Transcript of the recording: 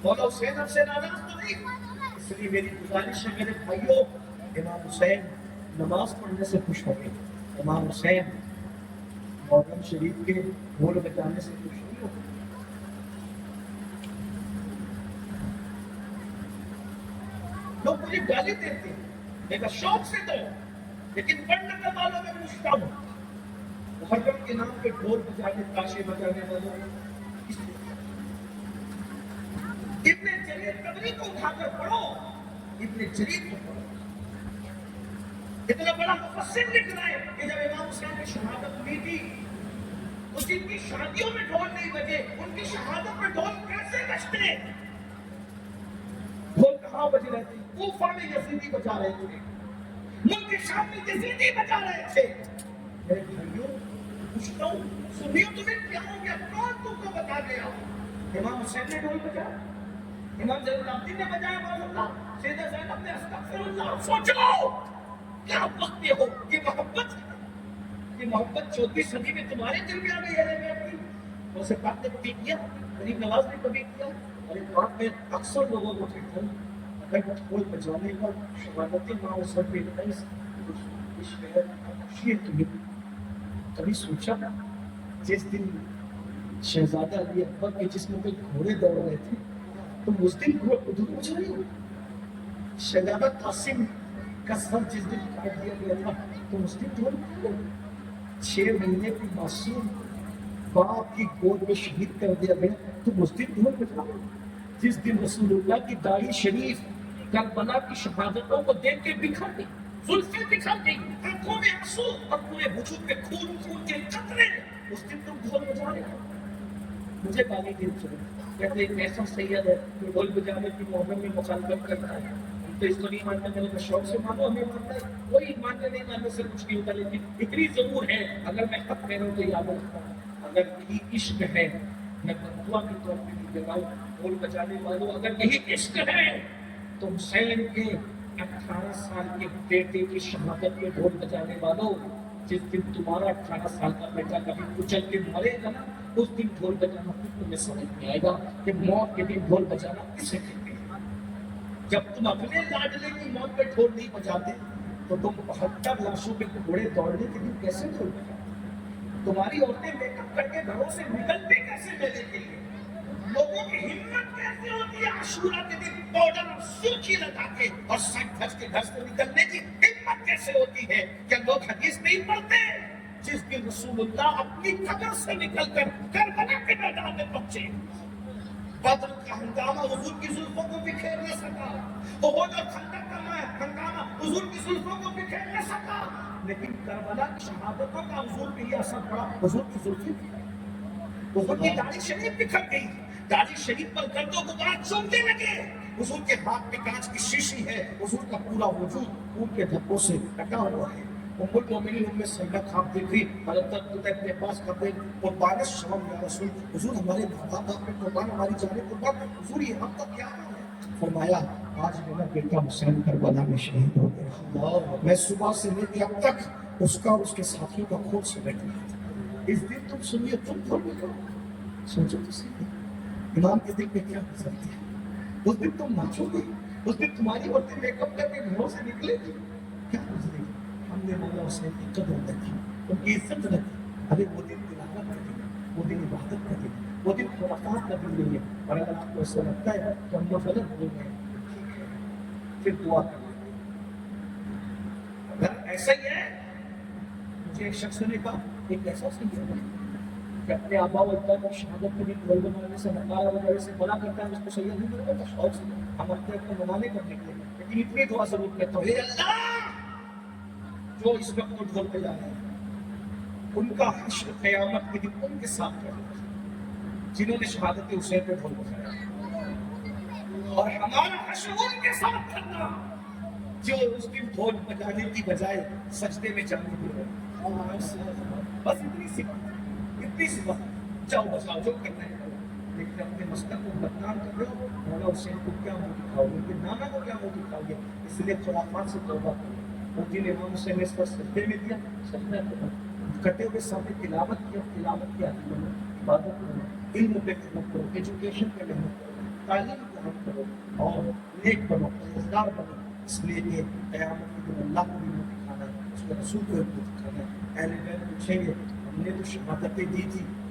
مولا حسین اب سے ناراض تو نہیں، اس لیے میری گزارش ہے میرے بھائیوں، امام حسین نماز پڑھنے سے خوش ہو گئے، امام حسین محرم شریف کے ڈھول بجانے سے خوش نہیں ہو گئے۔ لوگ مجھے گالی دیتے ہیں، میں کہا شوق سے دو، لیکن پڑھنے کا والوں میں پوچھتا ہوں محرم کے نام پہ ڈھول بجانے تاشے بجانے والوں کس لیے؟ ابن جریر طبری کو اٹھا کر پڑھو، ابن جریر کو پڑھو، اتنا بڑا مفسر لکھ رہا ہے کہ جب امام حسین کی شہادت ہوئی تھی تو جن کی شادیوں میں ڈھول نہیں بجے ان کی شہادت میں ڈھول کیسے بجتے؟ ڈھول کہاں بج رہے تھے؟ کوفہ میں یزیدی بجا رہے تھے، ملک شام میں یزیدی بجا رہے تھے۔ میرے بھائیوں پوچھتا ہوں، سنیو تمہیں کیا ہو گیا؟ کون تم کو بتا گیا؟ امام حسین نے ڈھول بجایا، امام زین العابدین نے بجایا، معاذ اللہ، سیدہ زینب نے استغفر اللہ۔ سوچو کیا وقت ہو، یہ محبت ہے، یہ محبت 14ویں صدی میں تمہارے دل میں آ گئی ہے نبی کی۔ اسے بات نے کبھی کیا، غریب نواز نے کبھی کیا، اور ایک بات میں اکثر لوگوں کو کہتا ہوں، اگر ڈھول بجانے کا شہادت امام حسین پہ اتنا عشق ہے، خوشی ہے تمہیں، کبھی سوچا جس دن شہزادہ علی اکبر کے جسم پہ گھوڑے دوڑ رہے تھے تم اس دن ڈھول بجا رہی ہو؟ شہزادہ قاسم کا سر جس دن کاٹ دیا گیا تھا تم اس دن ڈھول بجا رہی ہو؟ 6 مہینے کی معصوم باپ کی گود میں شہید کر دیا گیا تم اس دن ڈھول بجا رہی ہو؟ جس دن رسول اللہ کی داڑھی شریف کربلا کی شہادتوں کو دیکھ کے بکھر گئی، زلفیں بکھر گئی، آنکھوں میں آنسو اور پورے وجود میں خون خون کے قطرے، اس دن تم ڈھول بجا رہے ہو۔ مجھے گالی دے چلے کہتے ایک ایسا سید ہے جو ڈھول بجانے کی محرم میں مخالفت کرتا ہے، ہم تو اس کو نہیں مانتے، میرے کو شوق سے مانو، ہمیں مانتا ہے کوئی ماننے نہیں ماننے سے کچھ نہیں ہوتا، لیکن اتنی ضرور ہے اگر میں حق کہہ رہا ہوں تو یاد رکھتا ہوں، اگر یہی عشق ہے میں بدعا کے طور پہ نہیں کہہ رہا ہوں، ڈھول بجانے والوں اگر یہی عشق ہے تو حسین کے 18 سال کے بیٹے کی شہادت میں ڈھول بجانے والوں، جس دن تمہارا 18 سال کا بیٹا کبھی کچل کے مرے گا نا اس دن ڈھول بجانا پھر تمہیں سمجھ میں آئے گا کہ موت کے دن ڈھول بجانا کسے کہتے ہیں۔ جب تم اپنے لاڈلے کی موت پہ ڈھول نہیں بجاتے تو تم 72 لاشوں پہ گھوڑے دوڑنے کے دن کیسے ڈھول بجاتے؟ تمہاری عورتیں میک اپ کر کے گھروں سے نکلتے کیسے میلے کے لیے؟ لوگوں کی ہمت کیسے ہوتی ہے عاشورہ کے دن پاؤڈر اور سرخی لگا کے اور سج دھج کے گھر سے نکلنے کی ہمت کیسے ہوتی ہے؟ کیا لوگ حدیث نہیں پڑھتے؟ جس دن رسول اللہ اپنی قبر سے نکل کر کربلا کے میدان میں پہنچے، بدر کا ہنگامہ حضور کی زلفوں کو بکھیر نہ سکا، احد اور خندق کا ہنگامہ حضور کی زلفوں کو بکھیر نہ سکا، لیکن کربلا کی شہادتوں کا حضور پہ یہ اثر پڑا، حضور کی زلفیں حضور کی داڑھی شریف بکھر گئی، داڑھی شریف پر گرد و غبار چومنے لگے، حضور کے ہاتھ میں کانچ کی شیشی ہے، حضور کا پورا وجود خون کے دھبوں سے ڈھکا ہوا ہے۔ ام المومنین ام سلمہ خواب دیکھ رہی، حضرت ابن عباس کہتے ہیں قربان شام یا رسول، حضور ہمارے باپ آپ نے قربان، ہماری جانیں قربان، حضور یہ ہم تک کیا ہے؟ فرمایا آج میرا بیٹا حسین کربلا میں شہید ہو گیا، میں صبح سے لے کے اب تک اس کا اور اس کے ساتھیوں کا خون سمیٹ لیا تھا، اس دن تم سنیے تم بھول گئے، سوچو تو صحیح امام کے دل میں کیا گزرتی ہے؟ اس دن تم ناچو گے، اس دن تمہاری عورتیں میک اپ کر کے گھروں سے نکلے گی، کیا گزرے گی؟ ہم نے مولا حسین کی قدر رکھی، ان کی عزت رکھی، ابھی وہ دن تلاوت کا دن، وہ دن عبادت کا دن، وہ دن خرافات کا دن نہیں ہے، اور اگر آپ کو ایسا لگتا ہے کہ ہم لوگ غلط ہو گئے ٹھیک ہے پھر دعا کر لیں۔ اگر ایسا ہی ہے، مجھے ایک شخص نے کہا ایک ایسا صحیح ہے کہ اپنے آبا و اجداد کی شہادت میں بھی ڈھول بجانے سے نکارا وغیرہ سے منع کرتا ہے، اس کو سید نہیں کرے گا شوق سے ہم اپنے اپنے منانے کر نکلے، لیکن اتنی دعا ضرور کرتا ہوں، اے اللہ جو اس وقت کو ڈھول بجا رہے ہیں ان کا حشر قیامت کے دن ان کے ساتھ کرنا جنہوں نے شہادت حسین پہ ڈھول بجایا، اور ہمارا حشر ان کے ساتھ کرنا جو اس دن ڈھول بجانے کی بجائے سجدے میں جانے کی بس اتنی سی بات، اتنی سی بات، جاؤ بجاؤ جو کرنا ہے کرو، لیکن اپنے مسلک کو بدنام کر رہے ہو، مولا حسین کو کیا منہ دکھاؤ گے، ان کے نانا کو کیا منہ دکھاؤ گے؟ اس لیے خرافات سے توبہ کرو۔ اور جن امام حسین نے اس پر سجدے میں دیا، سجدہ کرو، کٹے ہوئے سامنے تلاوت کیا، تلاوت کی عادت کرو، عبادت کرو، علم پہ محنت کرو، ایجوکیشن پہ محنت کرو، تعلیم کو رحم کرو اور نیک بنو، پرہیزگار بنو، اس لیے کہ قیامت کے دن اللہ کو بھی نہیں دکھانا ہے، اس کے رسول کو بھی دکھانا ہے۔ اہل بیت پوچھیں گے ہم نے تو شہادتیں دی تھی